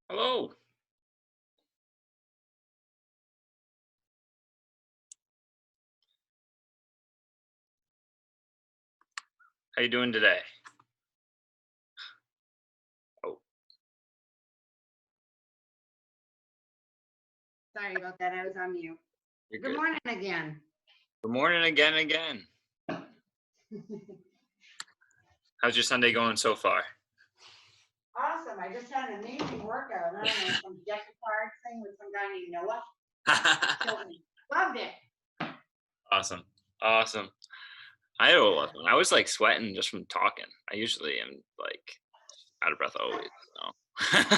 Hello. How you doing today? Oh, Sorry about that. I was on mute. you're Good good. morning again. Good morning again, again. How's your Sunday going so far? Awesome. I just had an amazing workout. I don't know, some deck of cards thing with some guy named Noah. Killed me. Loved it. Awesome. Awesome. I had a lot of fun. I was like sweating just from talking. I usually am like out of breath always. So.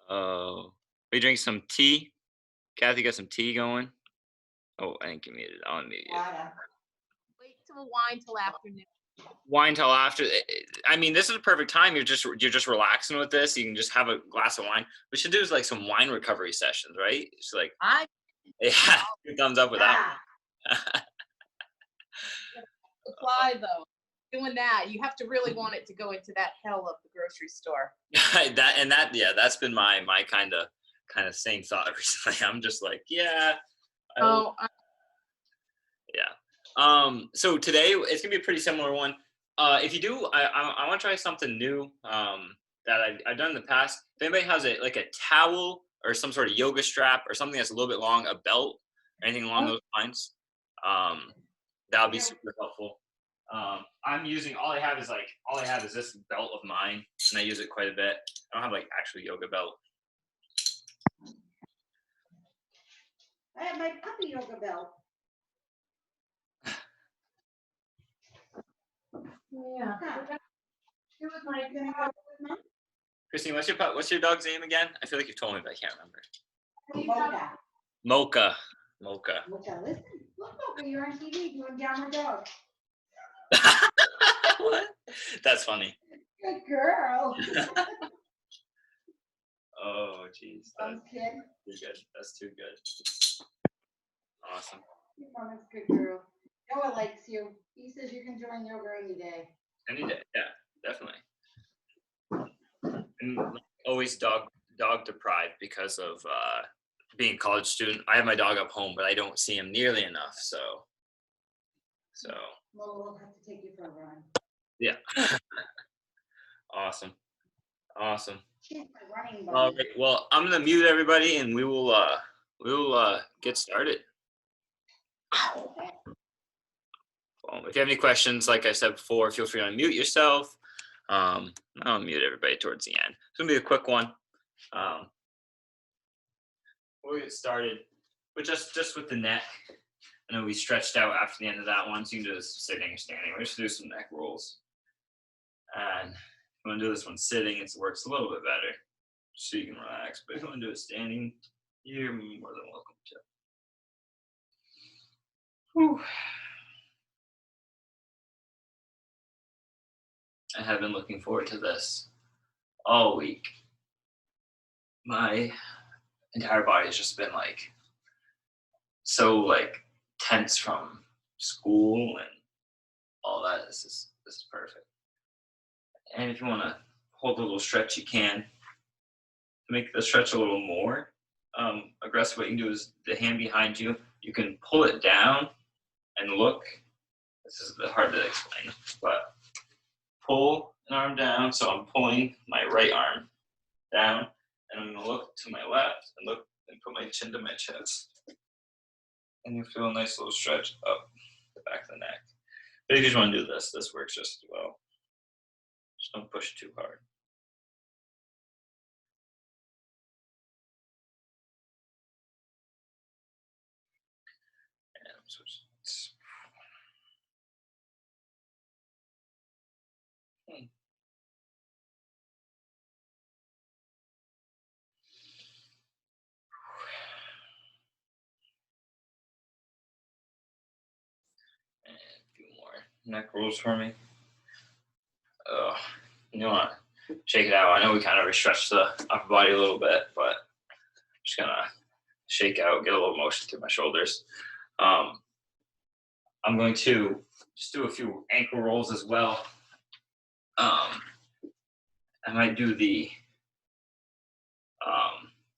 Oh, we drink some tea. Kathy got some tea going. Oh, I think you muted. I'll unmute you. Water. Wait till wine till afternoon. Wine till after. I mean, this is a perfect time. You're just relaxing with this. You can just have a glass of wine. We should do is like some wine recovery sessions, right? It's like I yeah, two thumbs up with that. Ah, supply though. Doing that, you have to really want it to go into that hell of the grocery store. That's been my kind of same thought recently. I'm just like, yeah, Oh, yeah. So today it's gonna be a pretty similar one. If you do, I want to try something new. That I've done in the past. If anybody has like a towel or some sort of yoga strap or something that's a little bit long, a belt, or anything along those lines, that would be super helpful. All I have is this belt of mine, and I use it quite a bit. I don't have like actual yoga belt. I have my puppy yoga belt. yeah. Huh. It was my Gonna go with mine? Christine, what's your dog's name again? I feel like you've told me, but I can't remember. Mocha. Mocha. Mocha. Mocha, listen. Look, Mocha, you're on TV doing downward dog. What? That's funny. Good girl. Oh, jeez. I'm kidding. Too good. That's too good. Awesome. Your mama's a good girl. Noah likes you. He says you can join yoga any day. Any day. Yeah, definitely. And like, always dog deprived because of being a college student. I have my dog up home, but I don't see him nearly enough. So Lola will have to take you for a run. yeah. Awesome. She's my running All buddy. right. Well, I'm gonna mute everybody, and we will get started. Okay. If you have any questions, like I said before, feel free to unmute yourself. I'll mute everybody towards the end. It's gonna be a quick one. We'll get started with just with the neck. I know we stretched out after the end of that one, so you can do this sitting or standing. We're just do some neck rolls. And if you want to do this one sitting, it works a little bit better, so you can relax. But if you want to do it standing, you're more than welcome to. Whew. I have been looking forward to this all week. My entire body has just been like so like tense from school and all that. This is perfect. And if you want to hold a little stretch, you can. To make the stretch a little more aggressive, what you can do is the hand behind you. You can pull it down and look. This is a bit hard to explain, but pull an arm down. So I'm pulling my right arm down, and I'm gonna look to my left and look and put my chin to my chest. And you feel a nice little stretch up the back of the neck. But if you just want to do this, this works just as well. Just don't push too hard. And switch. And a few more neck rolls for me. Oh, you want to shake it out. I know we kind of stretched the upper body a little bit, but I'm just gonna shake out, get a little motion through my shoulders. I'm going to just do a few ankle rolls as well. I might do the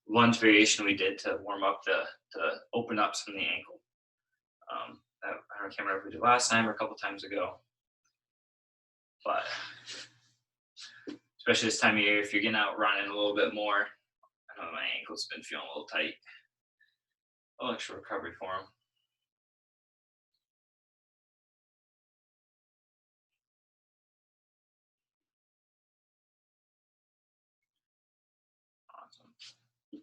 lunge variation we did to warm up to open up some of the ankle. I can't remember if we did last time or a couple times ago, but especially this time of year, if you're getting out running a little bit more, I know my ankle's been feeling a little tight. A little extra recovery for them. Awesome.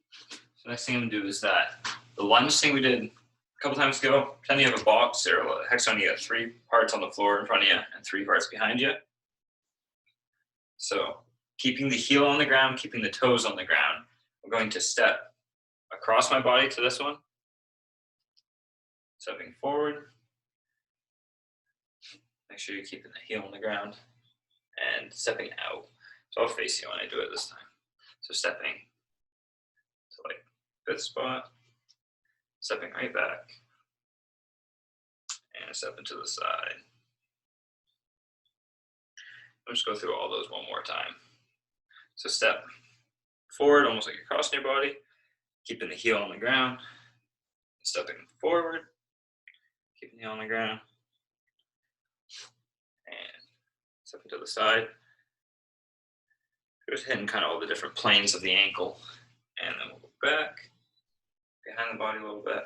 So next thing I'm gonna do is that the lunge thing we did a couple times ago. Pretend you have a box or a hexagon. You got 3 parts on the floor in front of you and 3 parts behind you. So keeping the heel on the ground, keeping the toes on the ground. I'm going to step across my body to this one, stepping forward. Make sure you're keeping the heel on the ground and stepping out. So I'll face you when I do it this time. So stepping to like good spot, stepping right back, and stepping to the side. I'll just go through all those one more time. So step forward, almost like you're crossing your body, keeping the heel on the ground, stepping forward, keeping the heel on the ground, and stepping to the side. Just hitting kind of all the different planes of the ankle, and then we'll go back, behind the body a little bit,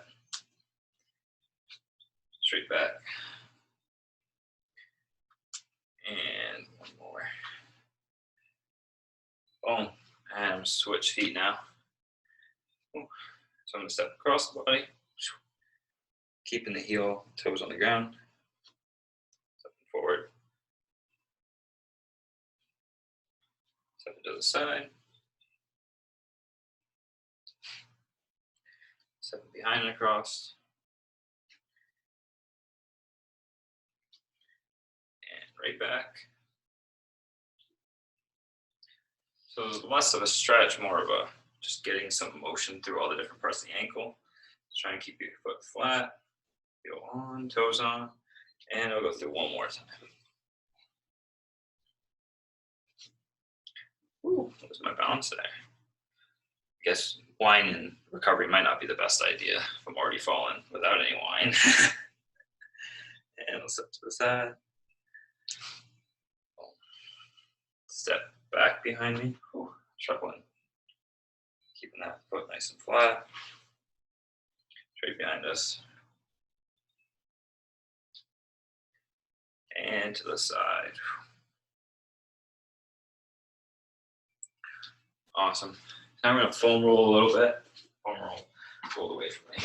straight back, and one more. Boom, and I'm switch feet now. So I'm gonna step across the body, keeping the heel, toes on the ground, stepping forward, stepping to the side, stepping behind and across, and right back. So less of a stretch, more of a just getting some motion through all the different parts of the ankle. Just try and keep your foot flat, heel on, toes on, and I'll go through one more time. Ooh, what was my balance there? I guess wine and recovery might not be the best idea if I'm already falling without any wine. And I'll step to the side. Step back behind me. Ooh, struggling. Keeping that foot nice and flat. Straight behind us. And to the side. Awesome. Now I'm going to foam roll a little bit. Foam roll away from me.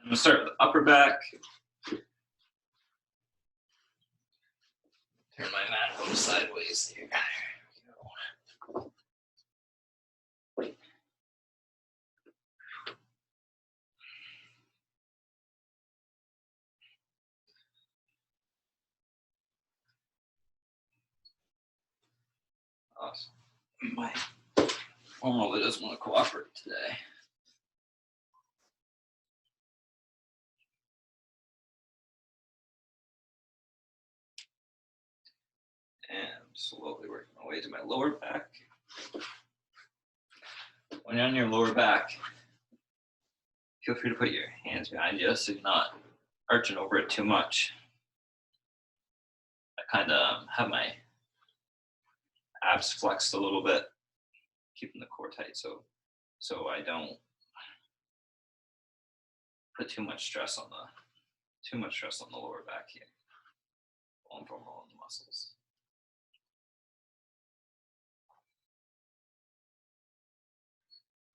I'm going to start with the upper back. Turn my mat over sideways here. Awesome. My foam roller doesn't want to cooperate today. And I'm slowly working my way to my lower back. When you're on your lower back, feel free to put your hands behind you so you're not arching over it too much. I kind of have my abs flexed a little bit, keeping the core tight so I don't put too much stress on the lower back here while I'm rolling the muscles.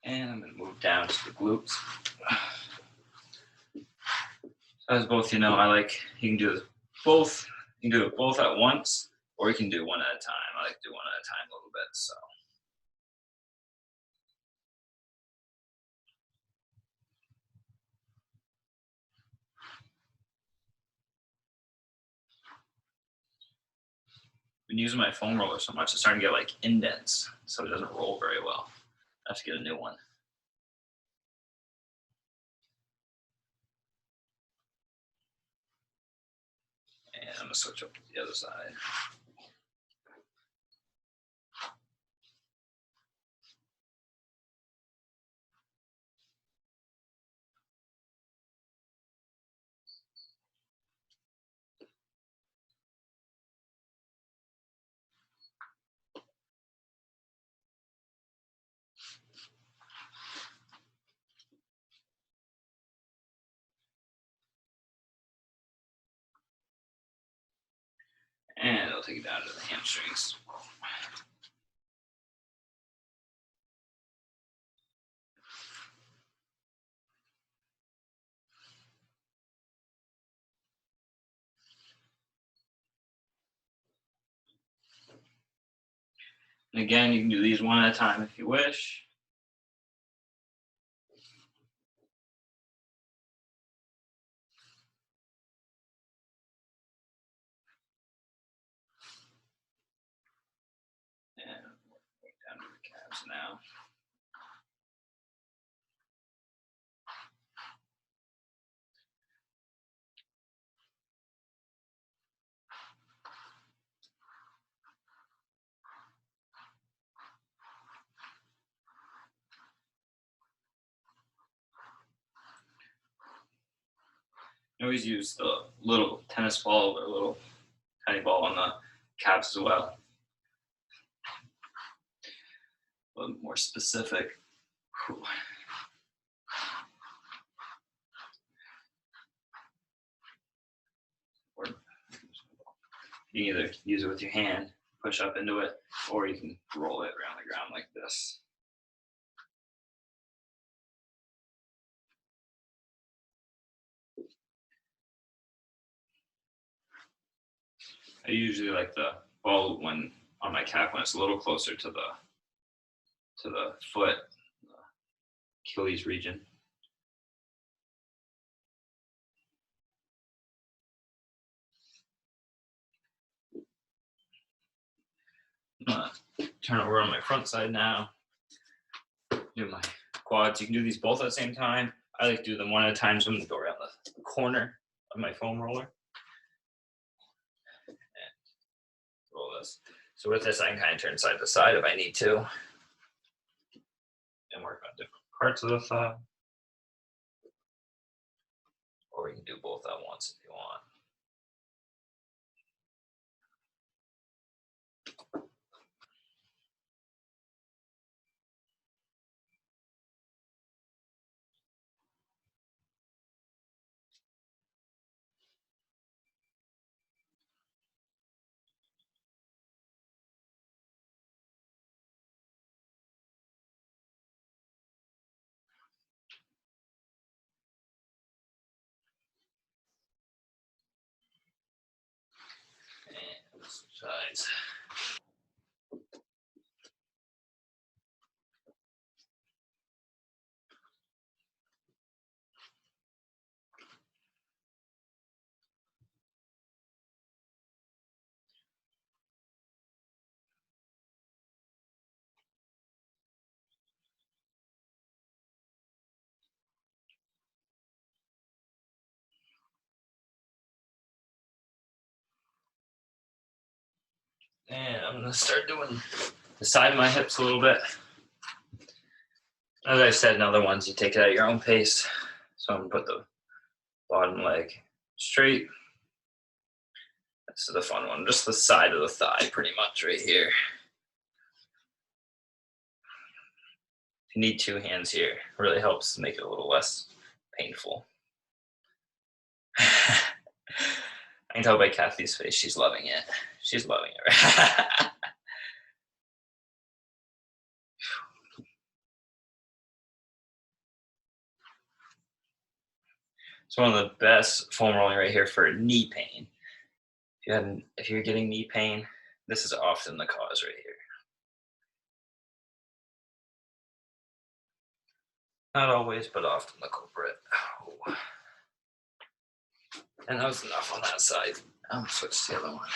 And I'm going to move down to the glutes. As both you know, you can do both. You can do it both at once, or you can do one at a time. I like to do one at a time a little bit. So. Been using my foam roller so much, it's starting to get like indents, so it doesn't roll very well. I have to get a new one. And I'm gonna switch up to the other side. And I'll take it down to the hamstrings. And again, you can do these one at a time if you wish. And work down to the calves now. I always use the little tennis ball or little tiny ball on the calves as well. A little more specific. Whew. Or you can either use it with your hand, push up into it, or you can roll it around the ground like this. I usually like the ball when on my calf when it's a little closer to the foot, the Achilles region. I'm gonna turn over on my front side now. Do my quads. You can do these both at the same time. I like to do them one at a time, so I'm gonna go around the corner of my foam roller. And roll this. So with this, I can kind of turn side to side if I need to. And work on different parts of the thigh. Or you can do both at once if you want. And switch sides. And I'm gonna start doing the side of my hips a little bit. As I said in other ones, you take it at your own pace. So I'm gonna put the bottom leg straight. This is the fun one, just the side of the thigh pretty much right here. If you need two hands here, it really helps make it a little less painful. I can tell by Kathy's face, she's loving it. She's loving it. It's one of the best foam rolling right here for knee pain. If you're getting knee pain, this is often the cause right here. Not always, but often the culprit. Oh. And that was enough on that side. I'm gonna switch to the other one.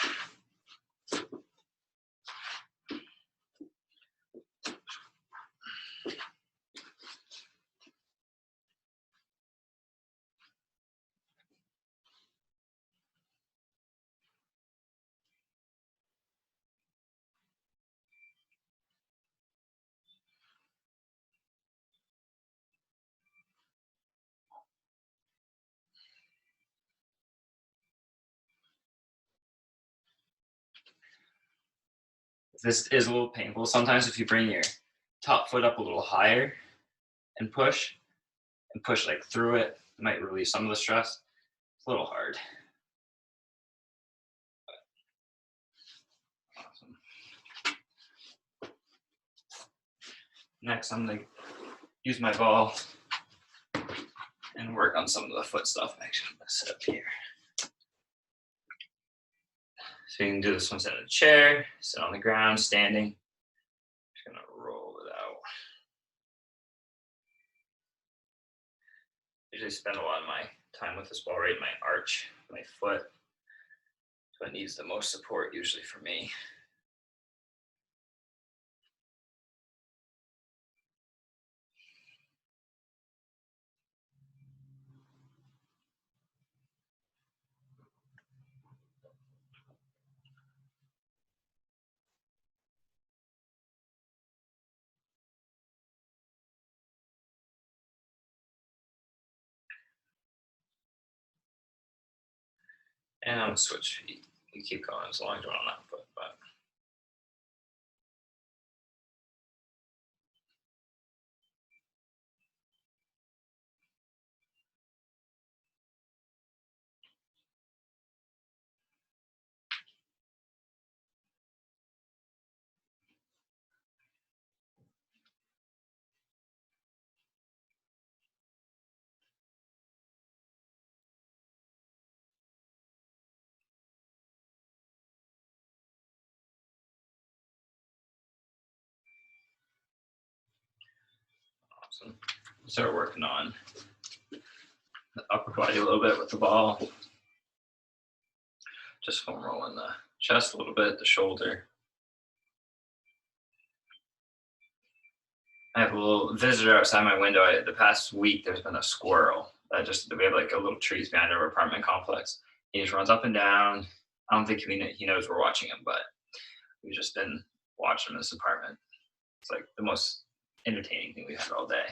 This is a little painful. Sometimes if you bring your top foot up a little higher and push like through it, it might relieve some of the stress. It's a little hard. Awesome. Next, I'm gonna use my ball and work on some of the foot stuff. Actually, I'm gonna sit up here. So you can do this one sitting in a chair, sit on the ground, standing. Just gonna roll it out. Usually spend a lot of my time with this ball right in my arch, my foot. So it needs the most support usually for me. And I'm gonna switch feet. We keep going as long as we're on that foot, but awesome. Start working on the upper body a little bit with the ball. Just foam rolling the chest a little bit, the shoulder. I have a little visitor outside my window. The past week, there's been a squirrel. We have like a little trees behind our apartment complex. He just runs up and down. I don't think he knows we're watching him, but we've just been watching him in this apartment. It's like the most entertaining thing we've had all day.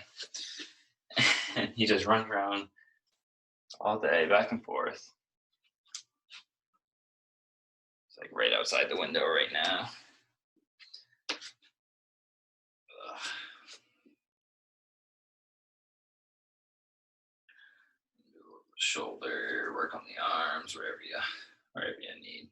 And he just runs around all day, back and forth. It's like right outside the window right now. Ugh. Shoulder, work on the arms, wherever you need.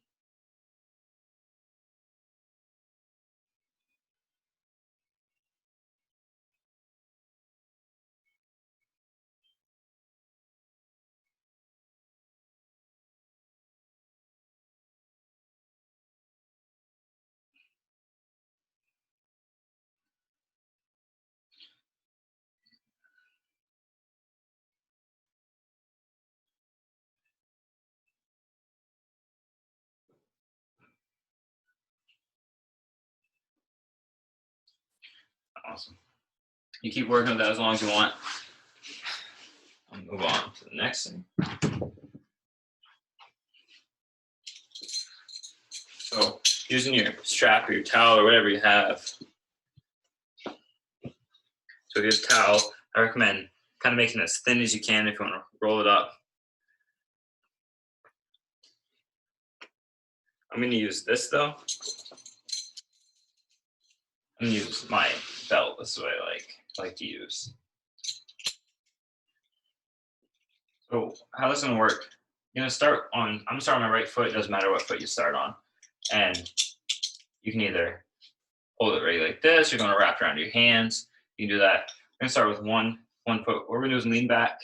Awesome. You keep working with that as long as you want. I'll move on to the next thing. So using your strap or your towel or whatever you have. So if you have a towel, I recommend kind of making it as thin as you can if you want to roll it up. I'm going to use this though. I'm going to use my belt. This is what I like to use. So how this is going to work, I'm going to start on my right foot. It doesn't matter what foot you start on. And you can either hold it right like this. You're going to wrap it around your hands. You can do that. I'm going to start with one foot. What we're going to do is lean back,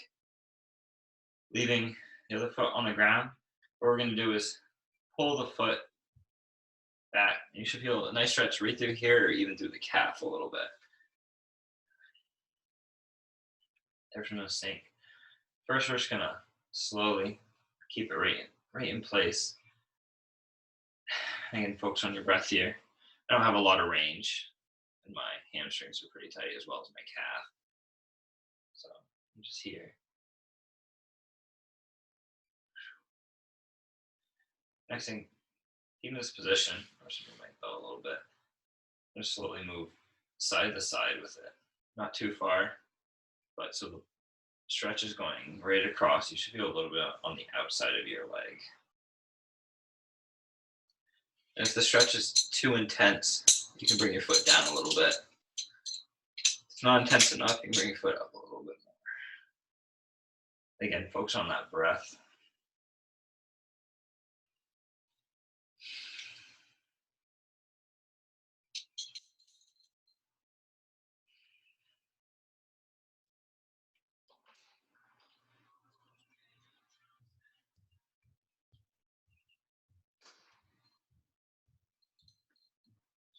leaving the other foot on the ground. What we're going to do is pull the foot back. You should feel a nice stretch right through here or even through the calf a little bit. Everything's going to sink. First, we're just going to slowly keep it right in place. And again, focus on your breath here. I don't have a lot of range, and my hamstrings are pretty tight as well as my calf. So I'm just here. Next thing, keep in this position, or just move my belt a little bit. Just slowly move side to side with it. Not too far, but so the stretch is going right across. You should feel a little bit on the outside of your leg. And if the stretch is too intense, you can bring your foot down a little bit. If it's not intense enough, you can bring your foot up a little bit more. Again, focus on that breath.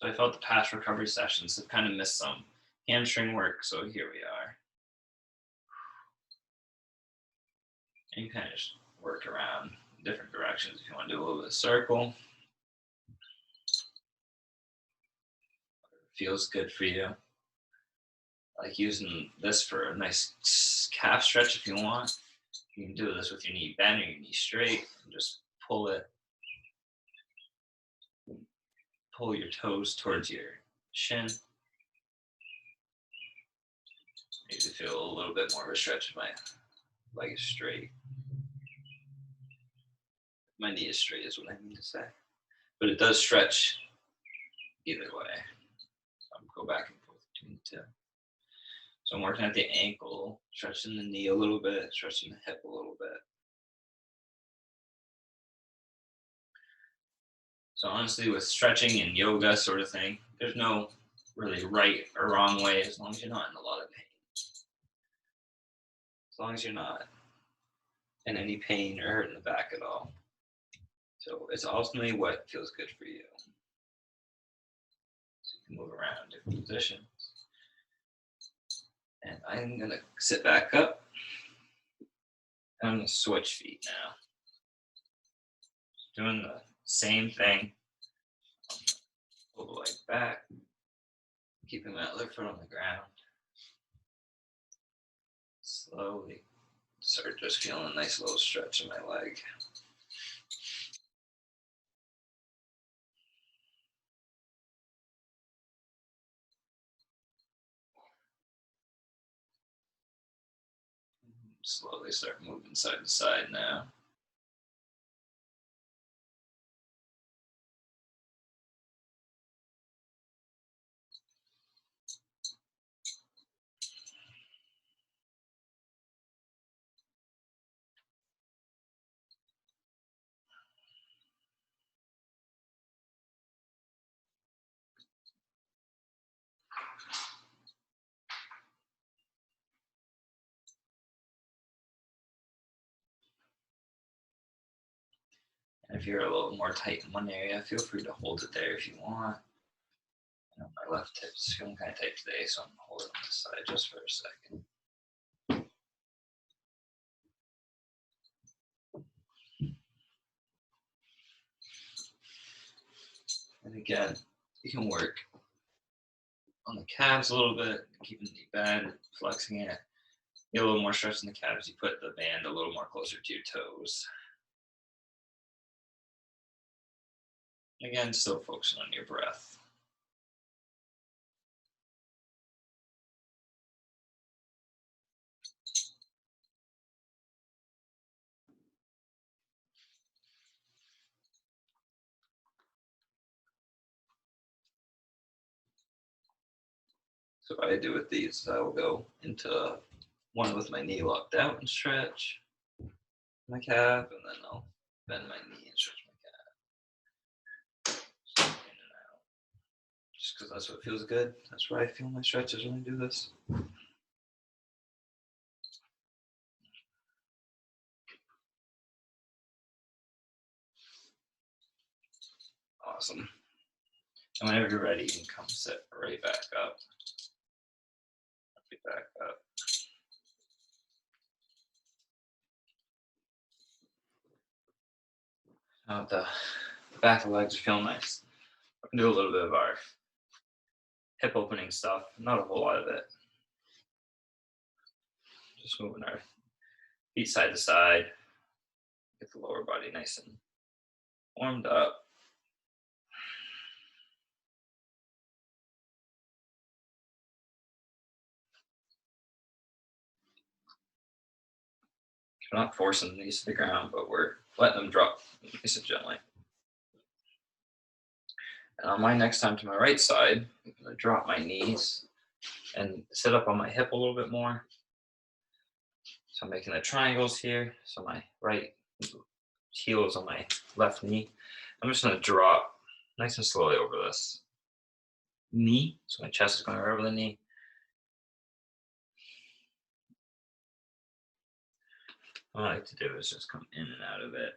So I felt the past recovery sessions have kind of missed some hamstring work, so here we are. And you kind of just work around different directions. If you want to do a little bit of circle, feels good for you. Like using this for a nice calf stretch if you want. You can do this with your knee bent or your knee straight and just pull it. Pull your toes towards your shin. Maybe feel a little bit more of a stretch if my leg is straight. My knee is straight is what I mean to say. But it does stretch either way. Go back and forth between the two. So I'm working at the ankle, stretching the knee a little bit, stretching the hip a little bit. So honestly, with stretching and yoga sort of thing, there's no really right or wrong way as long as you're not in a lot of pain. As long as you're not in any pain or hurting the back at all. So it's ultimately what feels good for you. So you can move around different positions. And I'm going to sit back up. I'm going to switch feet now. Just doing the same thing. Pull the leg back. Keeping that left foot on the ground. Slowly start just feeling a nice little stretch in my leg. Slowly start moving side to side now. And if you're a little more tight in one area, feel free to hold it there if you want. I know my left hip's feeling kind of tight today, so I'm going to hold it on the side just for a second. And again, you can work on the calves a little bit, keeping the knee bent, flexing it. Get a little more stretch in the calves. You put the band a little more closer to your toes. Again, still focusing on your breath. So what I do with these is I will go into one with my knee locked out and stretch my calf, and then I'll bend my knee and stretch my calf. So in and out. Just because that's what feels good. That's where I feel my stretches when I do this. Awesome. And whenever you're ready, you can come sit right back up. Right back up. Now the back of the legs are feeling nice. We can do a little bit of our hip opening stuff. Not a whole lot of it. Just moving our feet side to side. Get the lower body nice and warmed up. We're not forcing these to the ground, but we're letting them drop nice and gently. And on my next time to my right side, I'm gonna drop my knees and sit up on my hip a little bit more. So I'm making the triangles here. So my right heel is on my left knee. I'm just gonna drop nice and slowly over this knee. So my chest is going right over the knee. What I like to do is just come in and out of it.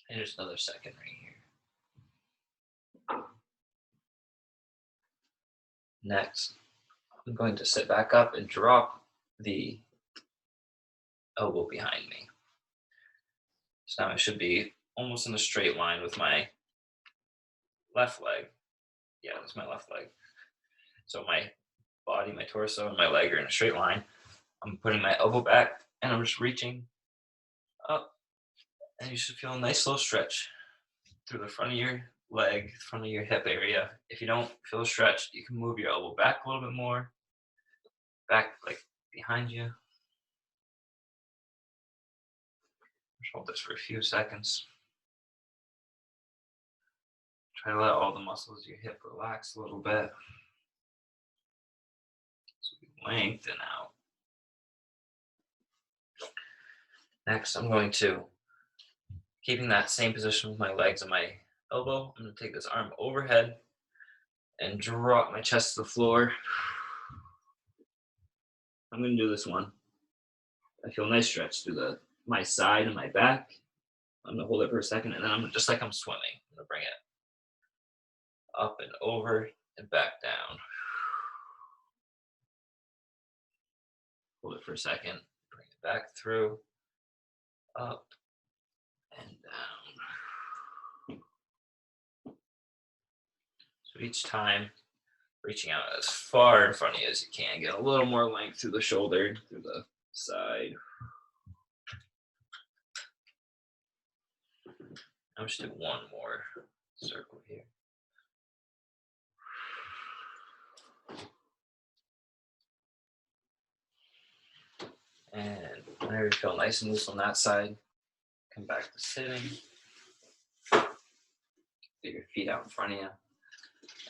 And just another second right here. Next, I'm going to sit back up and drop the elbow behind me. So now I should be almost in a straight line with my left leg. Yeah, that's my left leg. So my body, my torso, and my leg are in a straight line. I'm putting my elbow back and I'm just reaching up. And you should feel a nice little stretch through the front of your leg, front of your hip area. If you don't feel a stretch, you can move your elbow back a little bit more, back like behind you. Just hold this for a few seconds. Try to let all the muscles of your hip relax a little bit. So we lengthen out. Next, I'm going to, keeping that same position with my legs and my elbow, I'm going to take this arm overhead and drop my chest to the floor. I'm going to do this one. I feel a nice stretch through my side and my back. I'm going to hold it for a second, and then I'm just like I'm swimming. I'm going to bring it up and over and back down. Hold it for a second, bring it back through, up and down. So each time, reaching out as far in front of you as you can. Get a little more length through the shoulder, through the side. I'll just do one more circle here. And whenever you feel nice and loose on that side, come back to sitting. Get your feet out in front of you.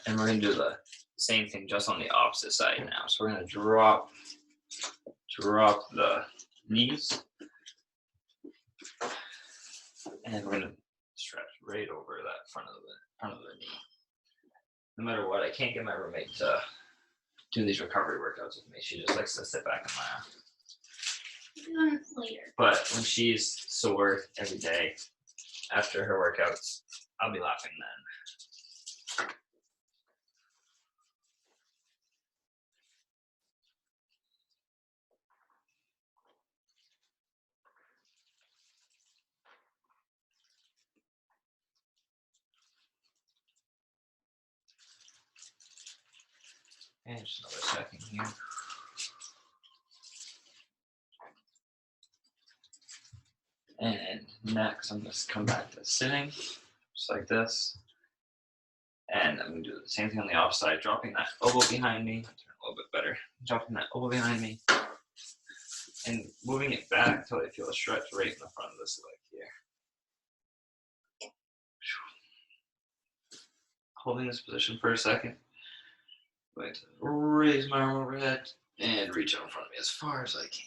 And we're going to do the same thing just on the opposite side now. So we're going to drop the knees. And we're going to stretch right over that front of the knee. No matter what, I can't get my roommate to do these recovery workouts with me. She just likes to sit back and laugh. Doing this later. But when she's sore every day after her workouts, I'll be laughing then. And just another second here. And next, I'm just come back to sitting, just like this. And I'm going to do the same thing on the opposite side, dropping that elbow behind me. Turn a little bit better. Dropping that elbow behind me. And moving it back until I feel a stretch right in the front of this leg here. Holding this position for a second. I'm going to raise my arm overhead and reach out in front of me as far as I can.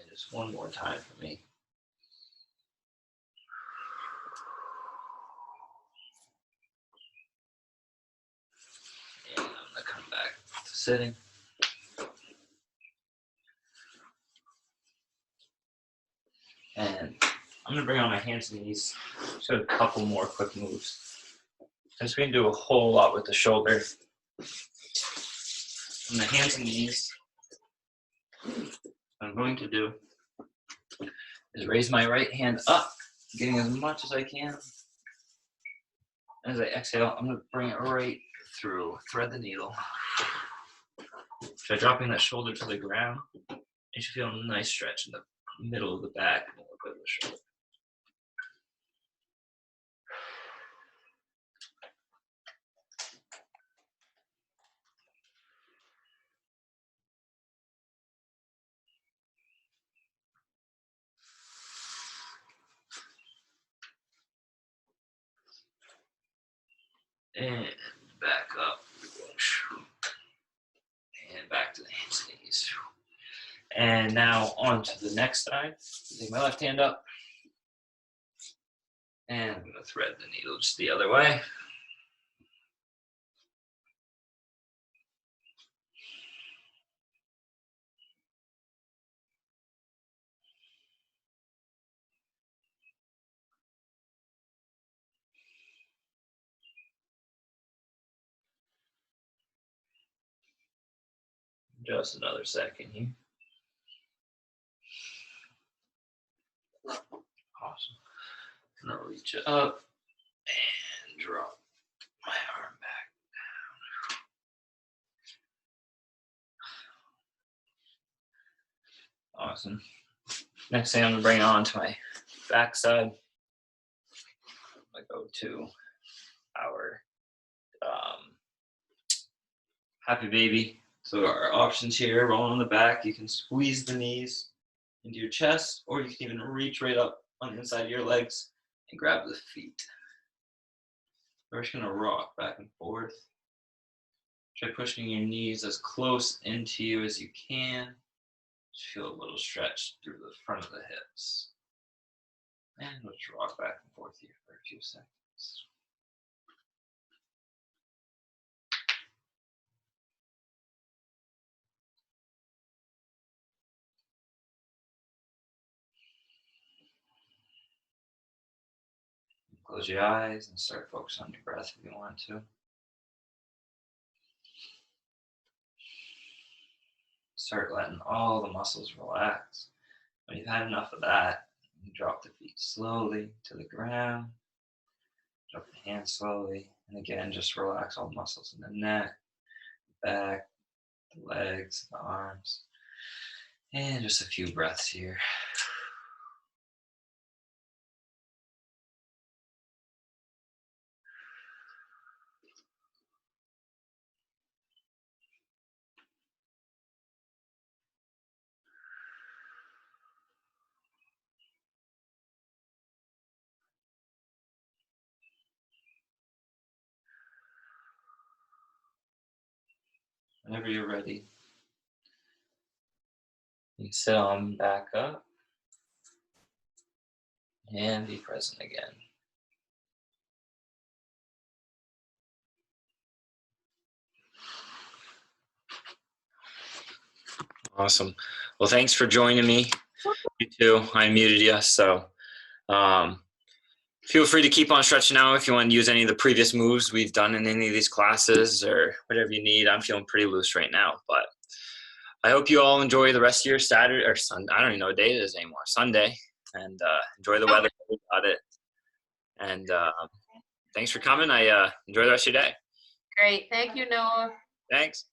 And just one more time for me. sitting. And I'm gonna bring on my hands and knees. Just got a couple more quick moves. Since we can do a whole lot with the shoulder. On the hands and knees, what I'm going to do is raise my right hand up, getting as much as I can. As I exhale, I'm gonna bring it right through, thread the needle. Try dropping that shoulder to the ground. You should feel a nice stretch in the middle of the back and a little bit of the shoulder. And back up. And back to the hands and knees. And now on to the next side. Take my left hand up. And I'm going to thread the needle just the other way. Just another second here. Awesome. I'm going to reach it up and drop my arm back down. Awesome. Next thing I'm going to bring it on to my back side. I go to our happy baby. So our options here, roll on the back. You can squeeze the knees into your chest, or you can even reach right up on the inside of your legs and grab the feet. We're just gonna rock back and forth. Try pushing your knees as close into you as you can. Just feel a little stretch through the front of the hips. And we'll just rock back and forth here for a few seconds. Close your eyes and start focusing on your breath if you want to. Start letting all the muscles relax. When you've had enough of that, you drop the feet slowly to the ground. Drop the hands slowly. And again, just relax all the muscles in the neck, the back, the legs, the arms. And just a few breaths here. Whenever you're ready, you can sit on back up and be present again. Awesome. Well, thanks for joining me. You too. I muted you, so feel free to keep on stretching out if you want to use any of the previous moves we've done in any of these classes or whatever you need. I'm feeling pretty loose right now, but I hope you all enjoy the rest of your Saturday or Sunday. I don't even know what day it is anymore. Sunday, and enjoy the weather. We got it. And thanks for coming. I enjoy the rest of your day. Great. Thank you, Noah. Thanks.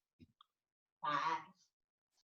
Bye.